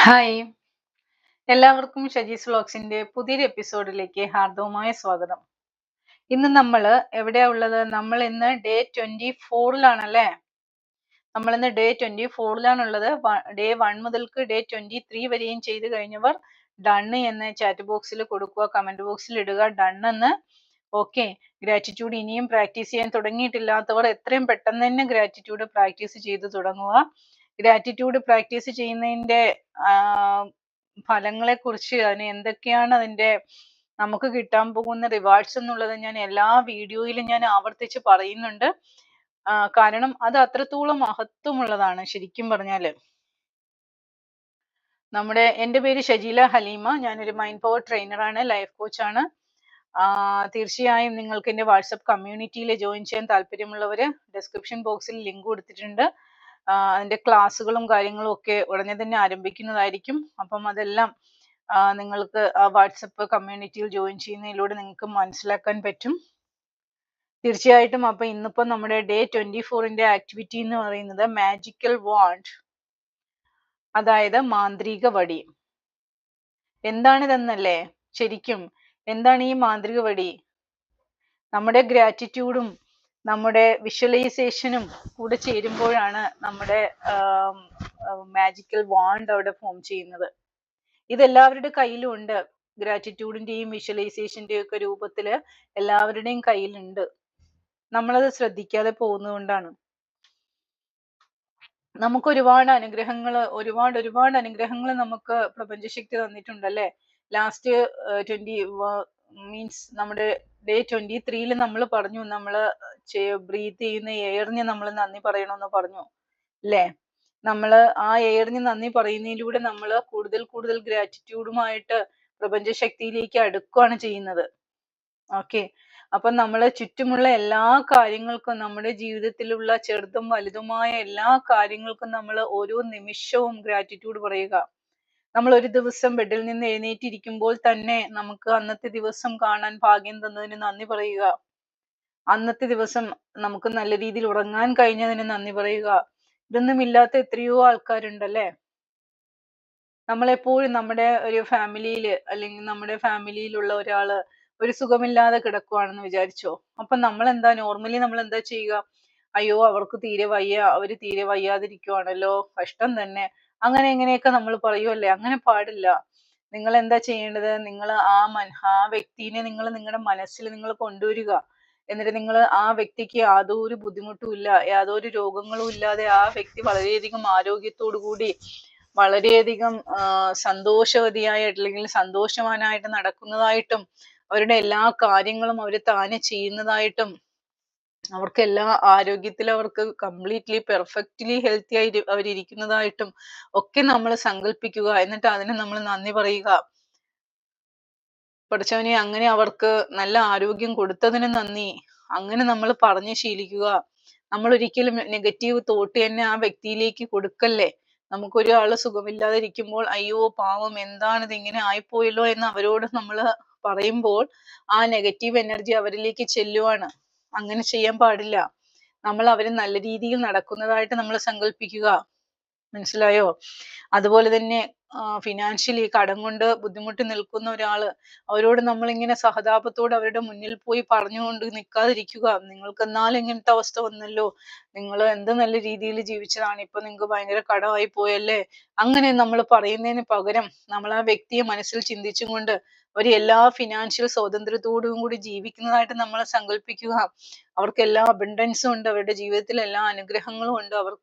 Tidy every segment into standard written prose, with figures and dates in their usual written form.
Hi, എല്ലാവർക്കും ഷജീസ് വ്ലോഗ്സിന്റെ പുതിയൊരു എപ്പിസോഡിലേക്ക് ഹാർദവമായ സ്വാഗതം. ഇന്ന് നമ്മൾ എവിടെയാ ഉള്ളത്? നമ്മൾ ഇന്ന് ഡേ 24-ലാണല്ലേ? നമ്മൾ ഇന്ന് ഡേ 24-ലാണുള്ളത്. ഡേ 1 മുതൽക്ക് ഡേ 23 വരെയും ചെയ്ത് കഴിഞ്ഞവർ ഡണ്ണ് എന്ന് ചാറ്റ് ബോക്സിൽ കൊടുക്കുക, കമന്റ് ബോക്സിൽ ഇടുക ഡൺ എന്ന്. ഓക്കെ, ഗ്രാറ്റിറ്റ്യൂഡ് ഇനിയും പ്രാക്ടീസ് ചെയ്യാൻ തുടങ്ങിയിട്ടില്ലാത്തവർ എത്രയും പെട്ടെന്ന് തന്നെ ഗ്രാറ്റിറ്റ്യൂഡ് പ്രാക്ടീസ് ചെയ്ത് തുടങ്ങുക. ഗ്രാറ്റിറ്റ്യൂഡ് പ്രാക്ടീസ് ചെയ്യുന്നതിന്റെ ഫലങ്ങളെ കുറിച്ച്, അതിന് എന്തൊക്കെയാണ് അതിന്റെ നമുക്ക് കിട്ടാൻ പോകുന്ന റിവാർഡ്സ് എന്നുള്ളത് ഞാൻ എല്ലാ വീഡിയോയിലും ഞാൻ ആവർത്തിച്ച് പറയുന്നുണ്ട്. കാരണം അത് അത്രത്തോളം മഹത്വമുള്ളതാണ്. ശരിക്കും പറഞ്ഞാല് എൻ്റെ പേര് ഷജീല ഹലീമ. ഞാനൊരു മൈൻഡ് പവർ ട്രെയിനറാണ്, ലൈഫ് കോച്ചാണ്. തീർച്ചയായും നിങ്ങൾക്ക് എൻ്റെ വാട്സപ്പ് കമ്മ്യൂണിറ്റിയിൽ ജോയിൻ ചെയ്യാൻ താല്പര്യമുള്ളവര് ഡിസ്ക്രിപ്ഷൻ ബോക്സിൽ ലിങ്ക് കൊടുത്തിട്ടുണ്ട്. അതിന്റെ ക്ലാസ്സുകളും കാര്യങ്ങളും ഒക്കെ ഉടനെ തന്നെ ആരംഭിക്കുന്നതായിരിക്കും. അപ്പം അതെല്ലാം നിങ്ങൾക്ക് വാട്സപ്പ് കമ്മ്യൂണിറ്റിയിൽ ജോയിൻ ചെയ്യുന്നതിലൂടെ നിങ്ങൾക്ക് മനസ്സിലാക്കാൻ പറ്റും. തീർച്ചയായിട്ടും. അപ്പൊ ഇന്നിപ്പോ നമ്മുടെ ഡേ 24-ന്റെ ആക്ടിവിറ്റി എന്ന് പറയുന്നത് മാജിക്കൽ വാണ്ട്, അതായത് മാന്ത്രിക വടി. എന്താണിതെന്നല്ലേ? ശരിക്കും എന്താണ് ഈ മാന്ത്രിക വടി? നമ്മുടെ ഗ്രാറ്റിറ്റ്യൂഡും നമ്മുടെ വിഷ്വലൈസേഷനും കൂടെ ചേരുമ്പോഴാണ് നമ്മുടെ മാജിക്കൽ വാണ്ട് അവിടെ ഫോം ചെയ്യുന്നത്. ഇതെല്ലാവരുടെ കയ്യിലും ഉണ്ട്. ഗ്രാറ്റിറ്റ്യൂഡിന്റെയും വിഷ്വലൈസേഷന്റെയും ഒക്കെ രൂപത്തില് എല്ലാവരുടെയും കയ്യിലുണ്ട്. നമ്മളത് ശ്രദ്ധിക്കാതെ പോകുന്നതുകൊണ്ടാണ്. നമുക്ക് ഒരുപാട് അനുഗ്രഹങ്ങൾ നമുക്ക് പ്രപഞ്ചശക്തി തന്നിട്ടുണ്ടല്ലേ. ലാസ്റ്റ് 20 മീൻസ് നമ്മുടെ ഡേ 23-ല് നമ്മൾ പറഞ്ഞു, നമ്മള് ബ്രീത്ത് ചെയ്യുന്ന എയറിന് നമ്മൾ നന്ദി പറയണമെന്ന് പറഞ്ഞു അല്ലേ. നമ്മള് ആ എയറിന് നന്ദി പറയുന്നതിലൂടെ നമ്മൾ കൂടുതൽ കൂടുതൽ ഗ്രാറ്റിറ്റ്യൂഡുമായിട്ട് പ്രപഞ്ചശക്തിയിലേക്ക് അടുക്കുകയാണ് ചെയ്യുന്നത്. ഓക്കെ, അപ്പൊ നമ്മളെ ചുറ്റുമുള്ള എല്ലാ കാര്യങ്ങൾക്കും, നമ്മുടെ ജീവിതത്തിലുള്ള ചെറുതും വലുതുമായ എല്ലാ കാര്യങ്ങൾക്കും നമ്മൾ ഓരോ നിമിഷവും ഗ്രാറ്റിറ്റ്യൂഡ് പറയുക. നമ്മൾ ഒരു ദിവസം ബെഡിൽ നിന്ന് എഴുന്നേറ്റിരിക്കുമ്പോൾ തന്നെ നമുക്ക് അന്നത്തെ ദിവസം കാണാൻ ഭാഗ്യം തന്നതിന് നന്ദി പറയുക. അന്നത്തെ ദിവസം നമുക്ക് നല്ല രീതിയിൽ ഉറങ്ങാൻ കഴിഞ്ഞതിന് നന്ദി പറയുക. ഇതൊന്നും ഇല്ലാത്ത എത്രയോ ആൾക്കാരുണ്ടല്ലേ. നമ്മളെപ്പോഴും നമ്മുടെ ഒരു ഫാമിലിയിൽ, അല്ലെങ്കിൽ നമ്മുടെ ഫാമിലിയിലുള്ള ഒരാള് ഒരു സുഖമില്ലാതെ കിടക്കുവാണെന്ന് വിചാരിച്ചോ. അപ്പൊ നോർമലി നമ്മൾ എന്താ ചെയ്യുക? അയ്യോ, അവർക്ക് തീരെ വയ്യ, അവര് തീരെ വയ്യാതിരിക്കുവാണല്ലോ, കഷ്ടം തന്നെ, അങ്ങനെ എങ്ങനെയൊക്കെ നമ്മൾ പറയുമല്ലേ. അങ്ങനെ പാടില്ല. നിങ്ങൾ എന്താ ചെയ്യേണ്ടത്? നിങ്ങൾ ആ വ്യക്തിനെ നിങ്ങളുടെ മനസ്സിൽ നിങ്ങൾ കൊണ്ടുവരിക. എന്നിട്ട് നിങ്ങൾ ആ വ്യക്തിക്ക് യാതൊരു ബുദ്ധിമുട്ടും ഇല്ല, യാതൊരു രോഗങ്ങളും ഇല്ലാതെ ആ വ്യക്തി വളരെയധികം ആരോഗ്യത്തോടു കൂടി വളരെയധികം സന്തോഷവതിയായിട്ട്, അല്ലെങ്കിൽ സന്തോഷവാനായിട്ട് നടക്കുന്നതായിട്ടും, അവരുടെ എല്ലാ കാര്യങ്ങളും അവർ താനെ ചെയ്യുന്നതായിട്ടും, അവർക്ക് എല്ലാ ആരോഗ്യത്തിൽ അവർക്ക് കംപ്ലീറ്റ്ലി പെർഫെക്റ്റ്ലി ഹെൽത്തി ആയി അവരിയ്ക്കുന്നതായിട്ടും ഒക്കെ നമ്മൾ സങ്കല്പിക്കുക. എന്നിട്ട് അതിന് നമ്മൾ നന്ദി പറയുക. പഠിച്ചവനെ, അങ്ങനെ അവർക്ക് നല്ല ആരോഗ്യം കൊടുത്തതിന് നന്ദി. അങ്ങനെ നമ്മൾ പറഞ്ഞ് ശീലിക്കുക. നമ്മൾ ഒരിക്കലും നെഗറ്റീവ് തോട്ട് തന്നെ ആ വ്യക്തിയിലേക്ക് കൊടുക്കല്ലേ. നമുക്കൊരാള് സുഖമില്ലാതെ ഇരിക്കുമ്പോൾ അയ്യോ പാവം, എന്താണിത്, ഇങ്ങനെ ആയിപ്പോയല്ലോ എന്ന് അവരോട് നമ്മൾ പറയുമ്പോൾ ആ നെഗറ്റീവ് എനർജി അവരിലേക്ക് ചെല്ലുവാണ്. അങ്ങനെ ചെയ്യാൻ പാടില്ല. നമ്മൾ അവര് നല്ല രീതിയിൽ നടക്കുന്നതായിട്ട് നമ്മൾ സങ്കല്പിക്കുക. മനസ്സിലായോ? അതുപോലെ തന്നെ ഫിനാൻഷ്യലി കടം കൊണ്ട് ബുദ്ധിമുട്ടി നിൽക്കുന്ന ഒരാള്, അവരോട് നമ്മളിങ്ങനെ സഹതാപത്തോടെ അവരുടെ മുന്നിൽ പോയി പറഞ്ഞുകൊണ്ട് നിൽക്കാതിരിക്കുക. നിങ്ങൾക്ക് എന്നാലും ഇങ്ങനത്തെ അവസ്ഥ വന്നല്ലോ, നിങ്ങൾ എന്ത് നല്ല രീതിയിൽ ജീവിച്ചതാണ്, ഇപ്പൊ നിങ്ങൾക്ക് ഭയങ്കര കടമായി പോയല്ലേ. അങ്ങനെ നമ്മൾ പറയുന്നതിന് പകരം നമ്മൾ ആ വ്യക്തിയെ മനസ്സിൽ ചിന്തിച്ചും കൊണ്ട് അവർ എല്ലാ ഫിനാൻഷ്യൽ സ്വാതന്ത്ര്യത്തോടും കൂടി ജീവിക്കുന്നതായിട്ട് നമ്മൾ സങ്കല്പിക്കുക. അവർക്ക് എല്ലാ അബണ്ടൻസും ഉണ്ട്, അവരുടെ ജീവിതത്തിൽ എല്ലാ അനുഗ്രഹങ്ങളും ഉണ്ട്,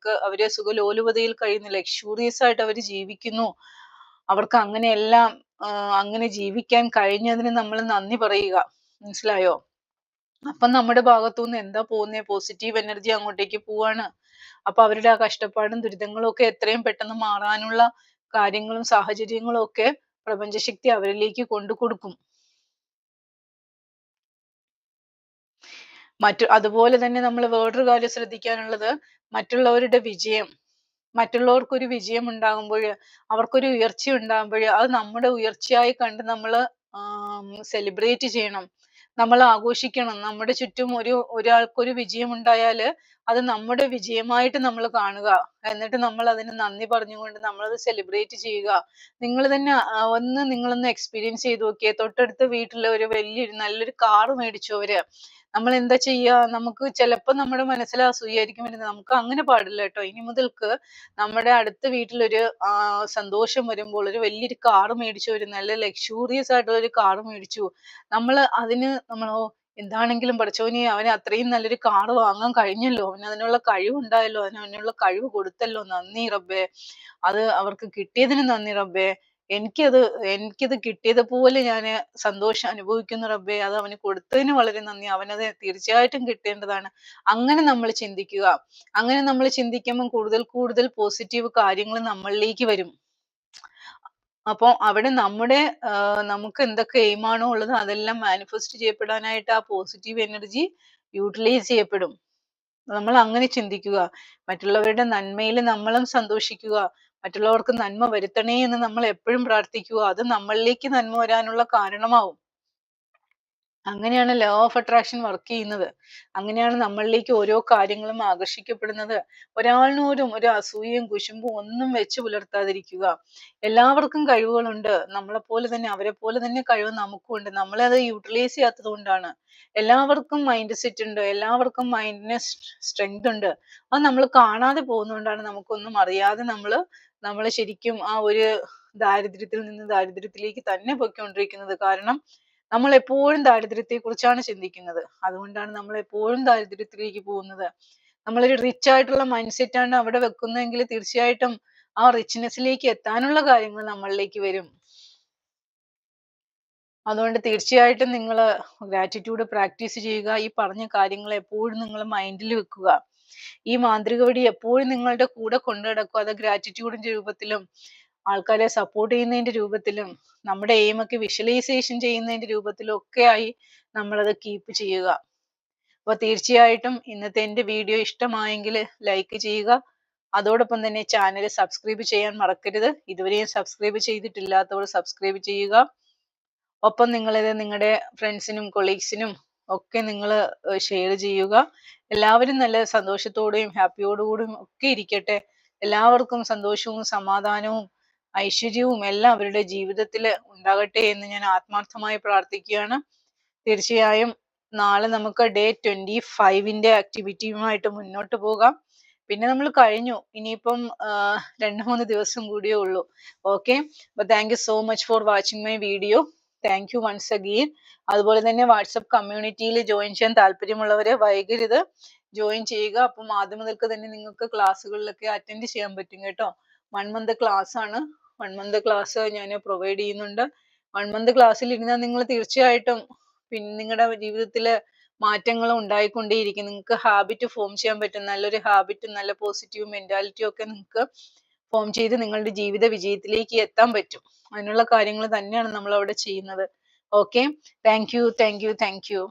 അവരെ സുഖലോലുപതയിൽ കഴിയുന്നു, ലക്ഷൂറിയസ് ആയിട്ട് അവർ ജീവിക്കുന്നു. അവർക്ക് അങ്ങനെയെല്ലാം അങ്ങനെ ജീവിക്കാൻ കഴിഞ്ഞതിന് നമ്മൾ നന്ദി പറയുക. മനസ്സിലായോ? അപ്പം നമ്മുടെ ഭാഗത്തുനിന്ന് എന്താ പോകുന്നേ? പോസിറ്റീവ് എനർജി അങ്ങോട്ടേക്ക് പോവാണ്. അപ്പൊ അവരുടെ ആ കഷ്ടപ്പാടും ദുരിതങ്ങളും ഒക്കെ എത്രയും പെട്ടെന്ന് മാറാനുള്ള കാര്യങ്ങളും സാഹചര്യങ്ങളും ഒക്കെ പ്രപഞ്ചശക്തി അവരിലേക്ക് കൊണ്ടു കൊടുക്കും. അതുപോലെ തന്നെ നമ്മൾ വേറൊരു കാര്യം ശ്രദ്ധിക്കാനുള്ളത്, മറ്റുള്ളവരുടെ വിജയം, മറ്റുള്ളവർക്കൊരു വിജയം ഉണ്ടാകുമ്പോൾ, അവർക്കൊരു ഉയർച്ച ഉണ്ടാകുമ്പോൾ അത് നമ്മുടെ ഉയർച്ചയായി കണ്ട് നമ്മൾ സെലിബ്രേറ്റ് ചെയ്യണം. നമ്മൾ ആഘോഷിക്കണം. നമ്മുടെ ചുറ്റും ഒരാൾക്കൊരു വിജയം ഉണ്ടായാല് അത് നമ്മുടെ വിജയമായിട്ട് നമ്മൾ കാണുക. എന്നിട്ട് നമ്മൾ അതിന് നന്ദി പറഞ്ഞുകൊണ്ട് നമ്മളത് സെലിബ്രേറ്റ് ചെയ്യുക. നിങ്ങളൊന്ന് എക്സ്പീരിയൻസ് ചെയ്ത് നോക്കിയേ. തൊട്ടടുത്ത വീട്ടില് ഒരു വലിയൊരു നല്ലൊരു കാറ് മേടിച്ചു അവര്. നമ്മൾ എന്താ ചെയ്യാ? നമുക്ക് ചിലപ്പോ നമ്മുടെ മനസ്സിൽ അസൂയായിരിക്കും വരുന്നത്. നമുക്ക് അങ്ങനെ പാടില്ല കേട്ടോ. ഇനി മുതൽക്ക് നമ്മുടെ അടുത്ത വീട്ടിലൊരു സന്തോഷം വരുമ്പോൾ ഒരു വലിയൊരു കാറ് മേടിച്ചു, ഒരു നല്ല ലക്ഷൂറിയസ് ആയിട്ടുള്ള ഒരു കാറ് മേടിച്ചു. നമ്മൾ എന്താണെങ്കിലും പടച്ചോനെ അവന് അത്രയും നല്ലൊരു കാറ് വാങ്ങാൻ കഴിഞ്ഞല്ലോ, അവന് അതിനുള്ള കഴിവുണ്ടായല്ലോ, അതിനുള്ള കഴിവ് കൊടുത്തല്ലോ, നന്ദി റബ്ബേ. അത് അവർക്ക് കിട്ടിയതിന് നന്ദി റബ്ബേ. എനിക്കത് എനിക്കത് കിട്ടിയത് പോലെ ഞാന് സന്തോഷം അനുഭവിക്കുന്നു റബ്ബേ. അത് അവന് കൊടുത്തതിന് വളരെ നന്ദി. അവനത് തീർച്ചയായിട്ടും കിട്ടേണ്ടതാണ്. അങ്ങനെ നമ്മൾ ചിന്തിക്കുക. അങ്ങനെ നമ്മൾ ചിന്തിക്കുമ്പോൾ കൂടുതൽ കൂടുതൽ പോസിറ്റീവ് കാര്യങ്ങൾ നമ്മളിലേക്ക് വരും. അപ്പൊ അവിടെ നമുക്ക് എന്തൊക്കെ എയിമാണോ ഉള്ളത് അതെല്ലാം മാനിഫെസ്റ്റ് ചെയ്യപ്പെടാനായിട്ട് ആ പോസിറ്റീവ് എനർജി യൂട്ടിലൈസ് ചെയ്യപ്പെടും. നമ്മൾ അങ്ങനെ ചിന്തിക്കുക. മറ്റുള്ളവരുടെ നന്മയിൽ നമ്മളും സന്തോഷിക്കുക. മറ്റുള്ളവർക്ക് നന്മ വരുത്തണേ എന്ന് നമ്മൾ എപ്പോഴും പ്രാർത്ഥിക്കുക. അത് നമ്മളിലേക്ക് നന്മ വരാനുള്ള കാരണമാവും. അങ്ങനെയാണ് ലോ ഓഫ് അട്രാക്ഷൻ വർക്ക് ചെയ്യുന്നത്. അങ്ങനെയാണ് നമ്മളിലേക്ക് ഓരോ കാര്യങ്ങളും ആകർഷിക്കപ്പെടുന്നത്. ഒരാളിനോടും ഒരു അസൂയയും കുശുമ്പും ഒന്നും വെച്ച് പുലർത്താതിരിക്കുക. എല്ലാവർക്കും കഴിവുകളുണ്ട്. അവരെ പോലെ തന്നെ കഴിവ് നമുക്കും ഉണ്ട്. നമ്മളത് യൂട്ടിലൈസ് ചെയ്യാത്തത് കൊണ്ടാണ്. എല്ലാവർക്കും മൈൻഡ് സെറ്റ് ഉണ്ട്. എല്ലാവർക്കും മൈൻഡിന് സ്ട്രെങ്ത് ഉണ്ട്. അത് നമ്മൾ കാണാതെ പോകുന്നതുകൊണ്ടാണ് നമുക്കൊന്നും അറിയാതെ നമ്മള് ശരിക്കും ആ ഒരു ദാരിദ്ര്യത്തിൽ നിന്ന് ദാരിദ്ര്യത്തിലേക്ക് തന്നെ പൊയ്ക്കൊണ്ടിരിക്കുന്നത്. കാരണം നമ്മൾ എപ്പോഴും ദാരിദ്ര്യത്തെ കുറിച്ചാണ് ചിന്തിക്കുന്നത്. അതുകൊണ്ടാണ് നമ്മൾ എപ്പോഴും ദാരിദ്ര്യത്തിലേക്ക് പോകുന്നത്. നമ്മളൊരു റിച്ച് ആയിട്ടുള്ള മൈൻഡ് സെറ്റ് ആണ് അവിടെ വെക്കുന്നതെങ്കിൽ തീർച്ചയായിട്ടും ആ റിച്ച്നെസ്സിലേക്ക് എത്താനുള്ള കാര്യങ്ങൾ നമ്മളിലേക്ക് വരും. അതുകൊണ്ട് തീർച്ചയായിട്ടും നിങ്ങൾ ഗ്രാറ്റിറ്റ്യൂഡ് പ്രാക്ടീസ് ചെയ്യുക. ഈ പറഞ്ഞ കാര്യങ്ങൾ എപ്പോഴും നിങ്ങൾ മൈൻഡിൽ വെക്കുക. ഈ മാന്ത്രിക വടി എപ്പോഴും നിങ്ങളുടെ കൂടെ കൊണ്ടു നടക്കുക. അത് ഗ്രാറ്റിറ്റ്യൂഡിന്റെ രൂപത്തിലും ആൾക്കാരെ സപ്പോർട്ട് ചെയ്യുന്നതിന്റെ രൂപത്തിലും നമ്മുടെ എയിമൊക്കെ വിഷ്വലൈസേഷൻ ചെയ്യുന്നതിന്റെ രൂപത്തിലും ഒക്കെ ആയി നമ്മളത് കീപ്പ് ചെയ്യുക. അപ്പൊ തീർച്ചയായിട്ടും ഇന്നത്തെ എന്റെ വീഡിയോ ഇഷ്ടമായെങ്കിൽ ലൈക്ക് ചെയ്യുക. അതോടൊപ്പം തന്നെ ചാനൽ സബ്സ്ക്രൈബ് ചെയ്യാൻ മറക്കരുത്. ഇതുവരെയും സബ്സ്ക്രൈബ് ചെയ്തിട്ടില്ലാത്തവർ സബ്സ്ക്രൈബ് ചെയ്യുക. ഒപ്പം നിങ്ങളിത് നിങ്ങളുടെ ഫ്രണ്ട്സിനും കൊളീഗ്സിനും ഒക്കെ നിങ്ങൾ ഷെയർ ചെയ്യുക. എല്ലാവരും നല്ല സന്തോഷത്തോടെയും ഹാപ്പിയോടുകൂടിയും ഒക്കെ ഇരിക്കട്ടെ. എല്ലാവർക്കും സന്തോഷവും സമാധാനവും ഐശ്വര്യവും എല്ലാം അവരുടെ ജീവിതത്തിൽ ഉണ്ടാകട്ടെ എന്ന് ഞാൻ ആത്മാർത്ഥമായി പ്രാർത്ഥിക്കുകയാണ്. തീർച്ചയായും നാളെ നമുക്ക് ഡേ 25ന്റെ ആക്ടിവിറ്റിയുമായിട്ട് മുന്നോട്ട് പോകാം. പിന്നെ നമ്മൾ കഴിഞ്ഞു. ഇനിയിപ്പം 2-3 ദിവസം കൂടിയേ ഉള്ളൂ. ഓക്കെ, അപ്പൊ thank you so much for watching my video. Thank you once again. അതുപോലെ തന്നെ വാട്സപ്പ് കമ്മ്യൂണിറ്റിയിൽ ജോയിൻ ചെയ്യാൻ താല്പര്യമുള്ളവര് വൈകരുത്, ജോയിൻ ചെയ്യുക. അപ്പം ആദ്യം മുതൽക്ക് തന്നെ നിങ്ങൾക്ക് ക്ലാസ്സുകളിലൊക്കെ അറ്റൻഡ് ചെയ്യാൻ പറ്റും കേട്ടോ. 1 month ക്ലാസ് ആണ്. 1 month ക്ലാസ് ഞാൻ പ്രൊവൈഡ് ചെയ്യുന്നുണ്ട്. 1 month ക്ലാസ്സിൽ ഇരുന്നാൽ നിങ്ങൾ തീർച്ചയായിട്ടും നിങ്ങളുടെ ജീവിതത്തിൽ മാറ്റങ്ങൾ ഉണ്ടായിക്കൊണ്ടേയിരിക്കും. നിങ്ങൾക്ക് ഹാബിറ്റ് ഫോം ചെയ്യാൻ പറ്റും. നല്ലൊരു ഹാബിറ്റും നല്ല പോസിറ്റീവ് മെന്റാലിറ്റിയും ഒക്കെ നിങ്ങൾക്ക് ഫോം ചെയ്ത് നിങ്ങളുടെ ജീവിത വിജയത്തിലേക്ക് എത്താൻ പറ്റും. അതിനുള്ള കാര്യങ്ങൾ തന്നെയാണ് നമ്മൾ അവിടെ ചെയ്യുന്നത്. Okay, thank you.